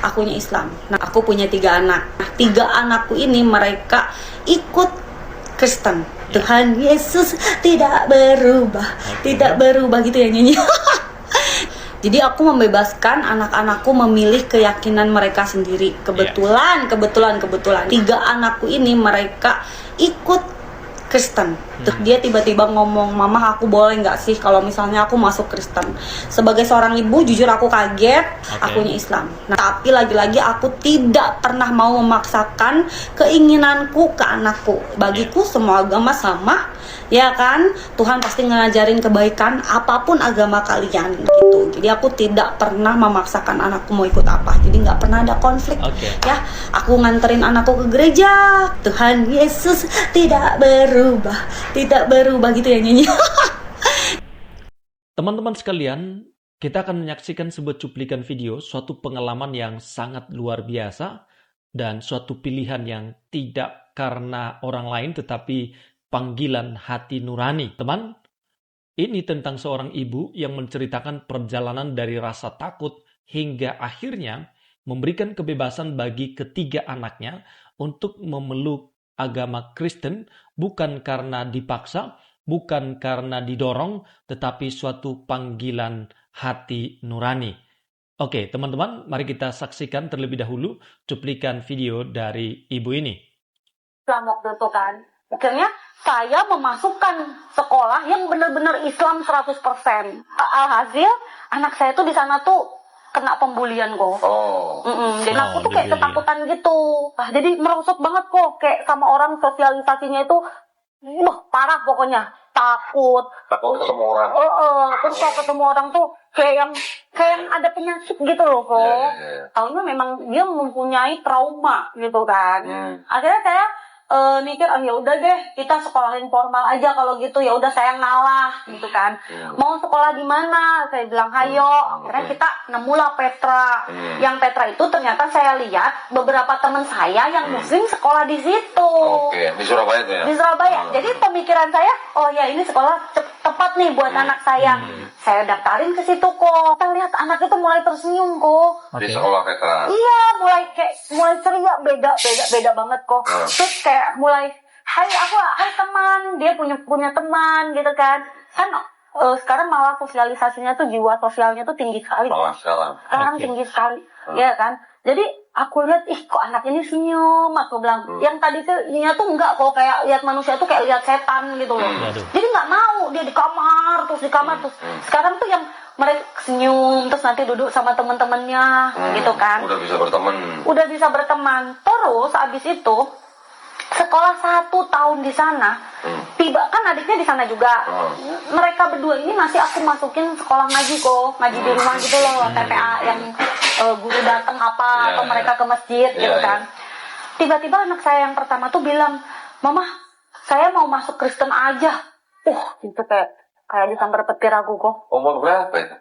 akunya Islam. Nah, aku punya 3 anak. Nah, 3 anakku ini mereka ikut Kristen. Tuhan Yesus tidak berubah, tidak berubah gitu ya nyanyi. Jadi aku membebaskan anak-anakku memilih keyakinan mereka sendiri. Kebetulan 3 anakku ini mereka ikut Kristen. Terus dia tiba-tiba ngomong, "Mama, aku boleh nggak sih kalau misalnya aku masuk Kristen?" Sebagai seorang ibu, jujur aku kaget, akunya Islam. Nah, tapi lagi-lagi aku tidak pernah mau memaksakan keinginanku ke anakku. Bagiku semua agama sama, ya kan? Tuhan pasti ngajarin kebaikan apapun agama kalian gitu. Jadi aku tidak pernah memaksakan anakku mau ikut apa. Jadi nggak pernah ada konflik. Ya, aku nganterin anakku ke gereja. Tuhan Yesus tidak berubah gitu ya nyanyi. Teman-teman sekalian, kita akan menyaksikan sebuah cuplikan video, suatu pengalaman yang sangat luar biasa dan suatu pilihan yang tidak karena orang lain tetapi panggilan hati nurani. Teman, ini tentang seorang ibu yang menceritakan perjalanan dari rasa takut hingga akhirnya memberikan kebebasan bagi ketiga anaknya untuk memeluk agama Kristen, bukan karena dipaksa, bukan karena didorong, tetapi suatu panggilan hati nurani. Oke, teman-teman, mari kita saksikan terlebih dahulu cuplikan video dari ibu ini. Waktu itu kan, akhirnya saya memasukkan sekolah yang benar-benar Islam 100%. Alhasil, anak saya tuh di sana tuh kena pembulian kok. Jadi aku tuh kayak ketakutan gitu. Jadi merosot banget kok, kayak sama orang sosialisasinya itu parah pokoknya. Takut ketemu orang. Terus kalau ketemu orang tuh kayak yang ada penyakit gitu loh kok. Taunya memang dia mempunyai trauma gitu kan. Akhirnya saya mikir, ya udah deh kita sekolahin formal aja kalau gitu. Ya udah saya ngalah gitu kan. Mau sekolah di mana? Saya bilang hayo. Akhirnya kita nemulah Petra. Yang Petra itu ternyata saya lihat beberapa teman saya yang muslim sekolah di situ. Di Surabaya tuh ya? Di Surabaya. Jadi pemikiran saya, oh ya ini sekolah tepat nih buat anak saya. Saya daftarin ke situ kok. Kita lihat anak itu mulai tersenyum kok. Di sekolah Petra. Iya, mulai ceria, beda banget kok. Terus kayak mulai, hai teman, dia punya teman gitu kan. Kan sekarang malah sosialisasinya tuh, jiwa sosialnya tuh tinggi sekali. Malah sekarang tinggi sekali, ya kan. Jadi aku lihat, kok anak ini senyum, aku bilang. Yang tadi tuh enggak kok, kayak lihat manusia tuh kayak lihat setan gitu loh. Jadi nggak mau, dia di kamar terus. Sekarang tuh yang mereka senyum, terus nanti duduk sama teman-temannya gitu kan. Udah bisa berteman. Terus abis itu sekolah 1 tahun di sana, tiba kan adiknya di sana juga. Mereka berdua ini masih aku masukin sekolah ngaji kok, ngaji di rumah gitu loh, TPA yang guru datang atau mereka ke masjid gitu kan. Tiba-tiba anak saya yang pertama tuh bilang, "Mama, saya mau masuk Kristen aja." Itu kayak disambar petir aku kok. Umur berapa itu?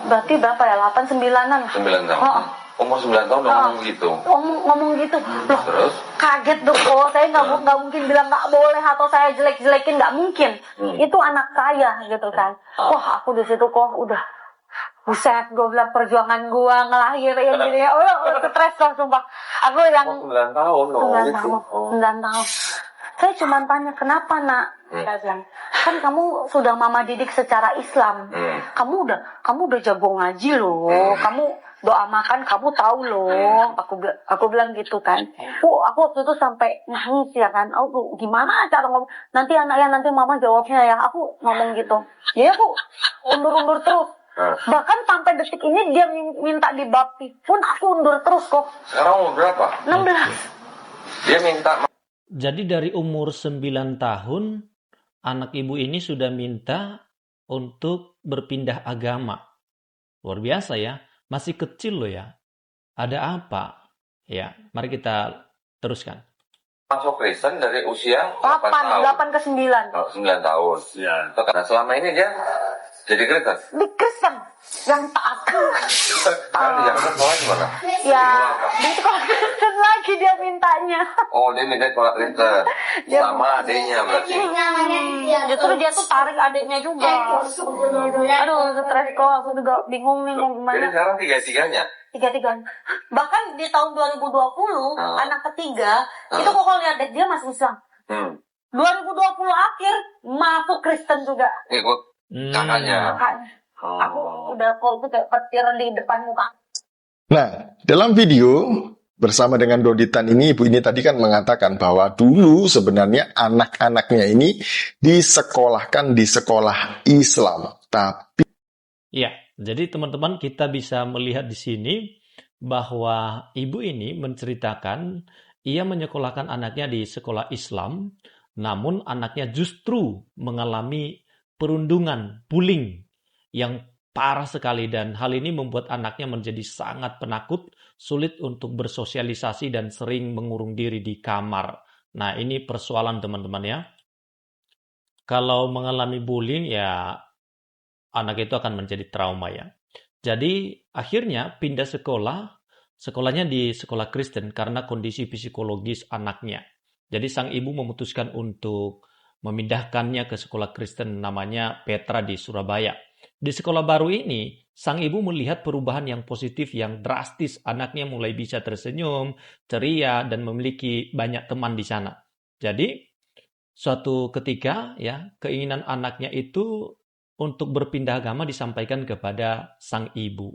Berarti berapa ya? 8-9an lah. 9 tahun. Umur 9 tahun ngomong gitu. Ngomong gitu. Loh, terus kaget dong kok. Saya nggak mungkin bilang nggak boleh atau saya jelek-jelekin, nggak mungkin. Itu anak saya gitu kan. Wah, aku di situ kok udah buset, gue bilang perjuangan gue ngelahirin gitu ya. Stres lah sumpah. Aku yang 9 tahun loh. 9 tahun. Saya cuma tanya, kenapa nak? Saya bilang, kan kamu sudah mama didik secara Islam. Kamu udah jago ngaji loh. Kamu doa makan kamu tahu loh. Aku bilang gitu kan. Aku waktu itu sampai nangis ya kan. Aku gimana cara ngomong? Nanti mama jawabnya ya. Aku ngomong gitu. Jadi aku undur terus. Bahkan sampai detik ini dia minta dibaptis pun aku undur terus kok. Sekarang umur berapa? 16. Dia minta. Jadi dari umur 9 tahun, anak ibu ini sudah minta untuk berpindah agama. Luar biasa ya, masih kecil loh ya. Ada apa? Ya, mari kita teruskan. Masuk Kristen dari usia 8 ke 9. 9 tahun. Ya. Nah, selama ini dia jadi Kristen? Di Kristen. yang taat. Sekarang di Jakarta sekolah di mana? Ya, di sekolah Kristen lagi dia mintanya. Oh, dia minta sekolah Kristen. Dia- Sama adiknya berarti. Justru dia tuh tarik adiknya juga. Aduh, stres kok. Aku juga bingung nih mau Jadi gimana. sekarang tiga-tiganya. Tiga-tiga. Bahkan di tahun 2020, anak ketiga, itu kok kalau lihat dia masih Islam. 2020 akhir, masuk Kristen juga. Ikut kakaknya. Makanya, aku udah kok kayak petir di depan muka. Nah, dalam video bersama dengan Doditan ini, ibu ini tadi kan mengatakan bahwa dulu sebenarnya anak-anaknya ini disekolahkan di sekolah Islam. Tapi Ya, jadi teman-teman kita bisa melihat di sini bahwa ibu ini menceritakan ia menyekolahkan anaknya di sekolah Islam, namun anaknya justru mengalami perundungan, bullying yang parah sekali dan hal ini membuat anaknya menjadi sangat penakut, sulit untuk bersosialisasi dan sering mengurung diri di kamar. Nah, ini persoalan teman-teman ya. Kalau mengalami bullying ya anak itu akan menjadi trauma ya. Jadi akhirnya pindah sekolah, sekolahnya di sekolah Kristen karena kondisi psikologis anaknya. Jadi sang ibu memutuskan untuk memindahkannya ke sekolah Kristen namanya Petra di Surabaya. Di sekolah baru ini, sang ibu melihat perubahan yang positif yang drastis. Anaknya mulai bisa tersenyum, ceria, dan memiliki banyak teman di sana. Jadi, suatu ketika ya, keinginan anaknya itu untuk berpindah agama disampaikan kepada sang ibu.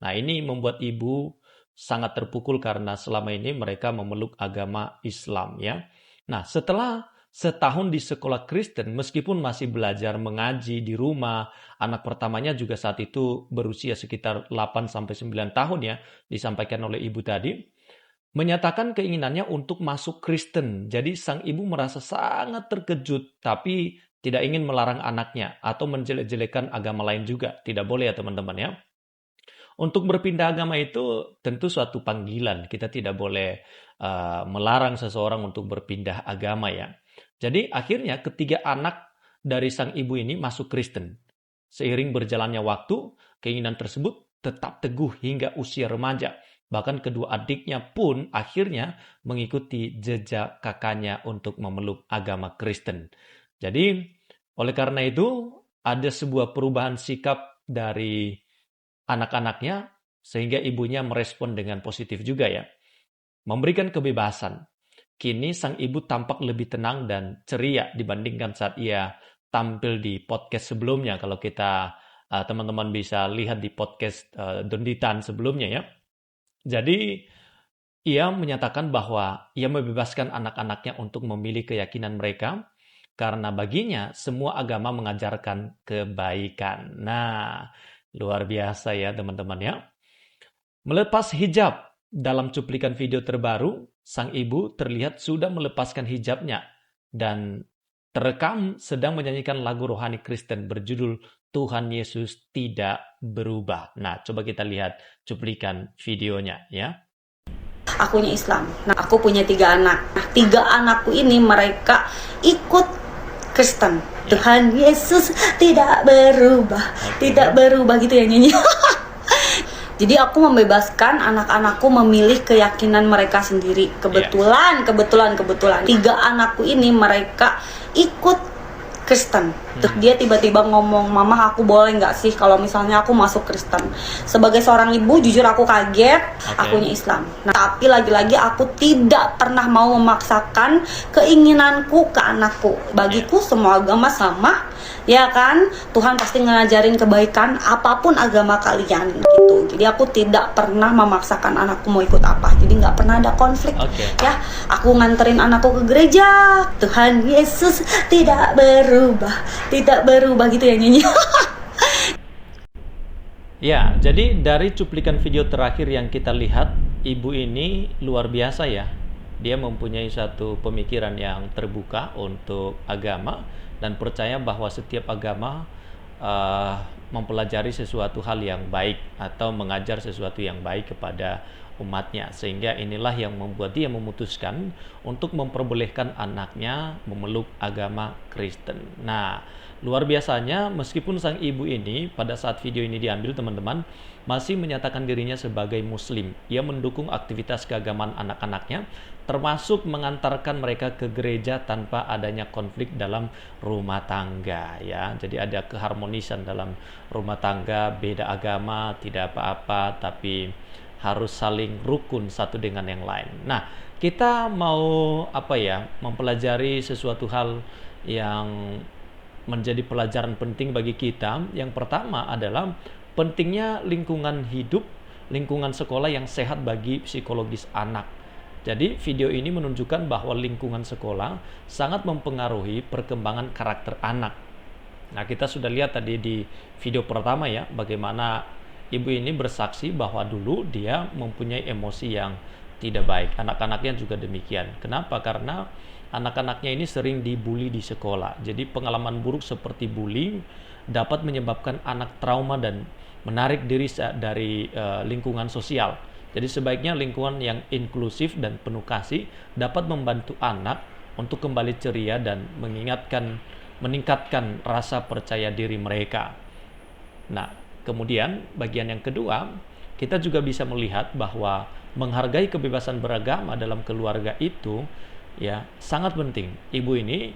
Nah, ini membuat ibu sangat terpukul karena selama ini mereka memeluk agama Islam ya. Nah, setelah setahun di sekolah Kristen, meskipun masih belajar mengaji di rumah, anak pertamanya juga saat itu berusia sekitar 8-9 tahun ya, disampaikan oleh ibu tadi, menyatakan keinginannya untuk masuk Kristen. Jadi sang ibu merasa sangat terkejut, tapi tidak ingin melarang anaknya atau menjelek-jelekan agama lain juga. Tidak boleh ya teman-teman ya. Untuk berpindah agama itu tentu suatu panggilan. Kita tidak boleh melarang seseorang untuk berpindah agama ya. Jadi akhirnya ketiga anak dari sang ibu ini masuk Kristen. Seiring berjalannya waktu, keinginan tersebut tetap teguh hingga usia remaja. Bahkan kedua adiknya pun akhirnya mengikuti jejak kakaknya untuk memeluk agama Kristen. Jadi, oleh karena itu, ada sebuah perubahan sikap dari anak-anaknya, sehingga ibunya merespon dengan positif juga ya. Memberikan kebebasan. Kini sang ibu tampak lebih tenang dan ceria dibandingkan saat ia tampil di podcast sebelumnya. Kalau kita, teman-teman bisa lihat di podcast Donditan sebelumnya ya. Jadi, ia menyatakan bahwa ia membebaskan anak-anaknya untuk memilih keyakinan mereka, karena baginya semua agama mengajarkan kebaikan. Nah, luar biasa ya teman-teman ya. Melepas hijab. Dalam cuplikan video terbaru, sang ibu terlihat sudah melepaskan hijabnya dan terekam sedang menyanyikan lagu rohani Kristen berjudul Tuhan Yesus Tidak Berubah. Nah, coba kita lihat cuplikan videonya ya. Akunya Islam. Nah, aku punya 3 anak. Nah, 3 anakku ini mereka ikut Kristen. Tuhan Yesus tidak berubah, tidak berubah gitu ya nyanyi. Jadi aku membebaskan anak-anakku memilih keyakinan mereka sendiri. Kebetulan 3 anakku ini mereka ikut Kristen. Dia tiba-tiba ngomong, "Mama, aku boleh nggak sih kalau misalnya aku masuk Kristen?" Sebagai seorang ibu, jujur aku kaget. Akunya Islam. Nah, tapi lagi-lagi aku tidak pernah mau memaksakan keinginanku ke anakku. Bagiku semua agama sama, ya kan? Tuhan pasti ngajarin kebaikan apapun agama kalian gitu. Jadi aku tidak pernah memaksakan anakku mau ikut apa. Jadi nggak pernah ada konflik. Ya, aku nganterin anakku ke gereja. Tuhan Yesus tidak berubah gitu ya nyanyi. Ya, jadi dari cuplikan video terakhir yang kita lihat, ibu ini luar biasa ya. Dia mempunyai satu pemikiran yang terbuka untuk agama dan percaya bahwa setiap agama mempelajari sesuatu hal yang baik atau mengajar sesuatu yang baik kepada umatnya. Sehingga inilah yang membuat dia memutuskan untuk memperbolehkan anaknya memeluk agama Kristen. Nah, luar biasanya meskipun sang ibu ini pada saat video ini diambil teman-teman masih menyatakan dirinya sebagai muslim. Ia mendukung aktivitas keagamaan anak-anaknya termasuk mengantarkan mereka ke gereja tanpa adanya konflik dalam rumah tangga ya. Jadi ada keharmonisan dalam rumah tangga, beda agama, tidak apa-apa tapi harus saling rukun satu dengan yang lain. Nah, kita mau mempelajari sesuatu hal yang menjadi pelajaran penting bagi kita. Yang pertama adalah pentingnya lingkungan hidup, lingkungan sekolah yang sehat bagi psikologis anak. Jadi video ini menunjukkan bahwa lingkungan sekolah sangat mempengaruhi perkembangan karakter anak. Nah, kita sudah lihat tadi di video pertama ya, bagaimana ibu ini bersaksi bahwa dulu dia mempunyai emosi yang tidak baik. Anak-anaknya juga demikian. Kenapa? Karena anak-anaknya ini sering dibully di sekolah. Jadi pengalaman buruk seperti bullying dapat menyebabkan anak trauma dan menarik diri dari lingkungan sosial. Jadi sebaiknya lingkungan yang inklusif dan penuh kasih dapat membantu anak untuk kembali ceria dan meningkatkan rasa percaya diri mereka. Nah, kemudian bagian yang kedua, kita juga bisa melihat bahwa menghargai kebebasan beragama dalam keluarga itu ya sangat penting. Ibu ini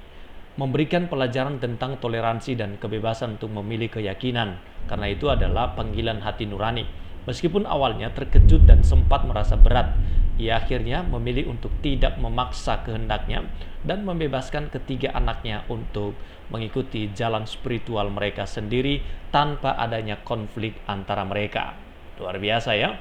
memberikan pelajaran tentang toleransi dan kebebasan untuk memilih keyakinan, karena itu adalah panggilan hati nurani. Meskipun awalnya terkejut dan sempat merasa berat, ia akhirnya memilih untuk tidak memaksa kehendaknya dan membebaskan ketiga anaknya untuk mengikuti jalan spiritual mereka sendiri tanpa adanya konflik antara mereka. Luar biasa ya.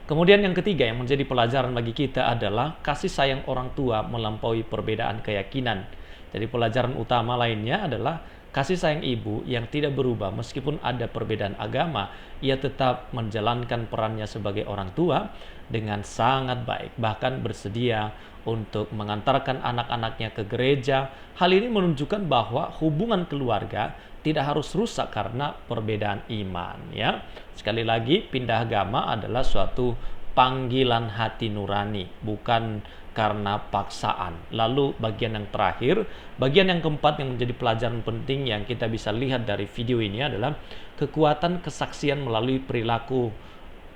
Kemudian yang ketiga yang menjadi pelajaran bagi kita adalah kasih sayang orang tua melampaui perbedaan keyakinan. Jadi pelajaran utama lainnya adalah kasih sayang ibu yang tidak berubah meskipun ada perbedaan agama. Ia tetap menjalankan perannya sebagai orang tua dengan sangat baik, bahkan bersedia untuk mengantarkan anak-anaknya ke gereja. Hal ini menunjukkan bahwa hubungan keluarga tidak harus rusak karena perbedaan iman ya. Sekali lagi, pindah agama adalah suatu panggilan hati nurani, bukan karena paksaan. Lalu bagian yang terakhir, bagian yang keempat yang menjadi pelajaran penting yang kita bisa lihat dari video ini adalah kekuatan kesaksian melalui perilaku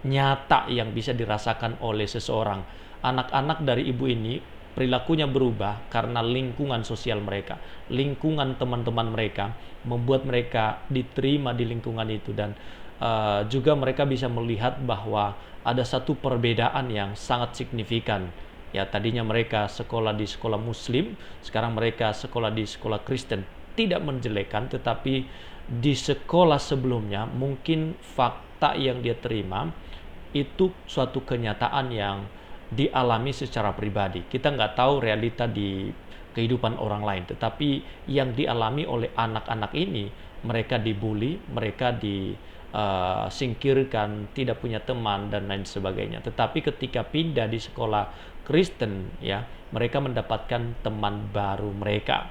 nyata yang bisa dirasakan oleh seseorang. Anak-anak dari ibu ini perilakunya berubah karena lingkungan sosial mereka, lingkungan teman-teman mereka membuat mereka diterima di lingkungan itu, dan juga mereka bisa melihat bahwa ada satu perbedaan yang sangat signifikan. Ya, tadinya mereka sekolah di sekolah muslim, sekarang mereka sekolah di sekolah Kristen. Tidak menjelekkan, tetapi di sekolah sebelumnya mungkin fakta yang dia terima itu suatu kenyataan yang dialami secara pribadi. Kita nggak tahu realita di kehidupan orang lain, tetapi yang dialami oleh anak-anak ini, mereka dibully, mereka disingkirkan, tidak punya teman dan lain sebagainya. Tetapi ketika pindah di sekolah Kristen ya, mereka mendapatkan teman baru mereka.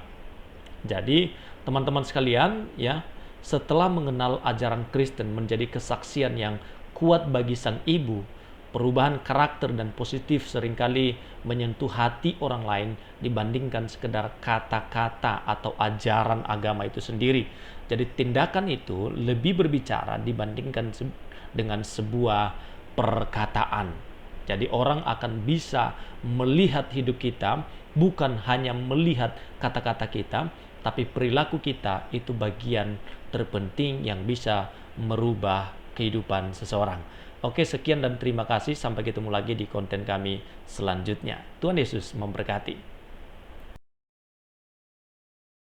Jadi teman-teman sekalian ya, setelah mengenal ajaran Kristen menjadi kesaksian yang kuat bagi sang ibu, perubahan karakter dan positif seringkali menyentuh hati orang lain dibandingkan sekedar kata-kata atau ajaran agama itu sendiri. Jadi tindakan itu lebih berbicara dibandingkan dengan sebuah perkataan. Jadi orang akan bisa melihat hidup kita, bukan hanya melihat kata-kata kita, tapi perilaku kita itu bagian terpenting yang bisa merubah kehidupan seseorang. Oke, sekian dan terima kasih. Sampai ketemu lagi di konten kami selanjutnya. Tuhan Yesus memberkati.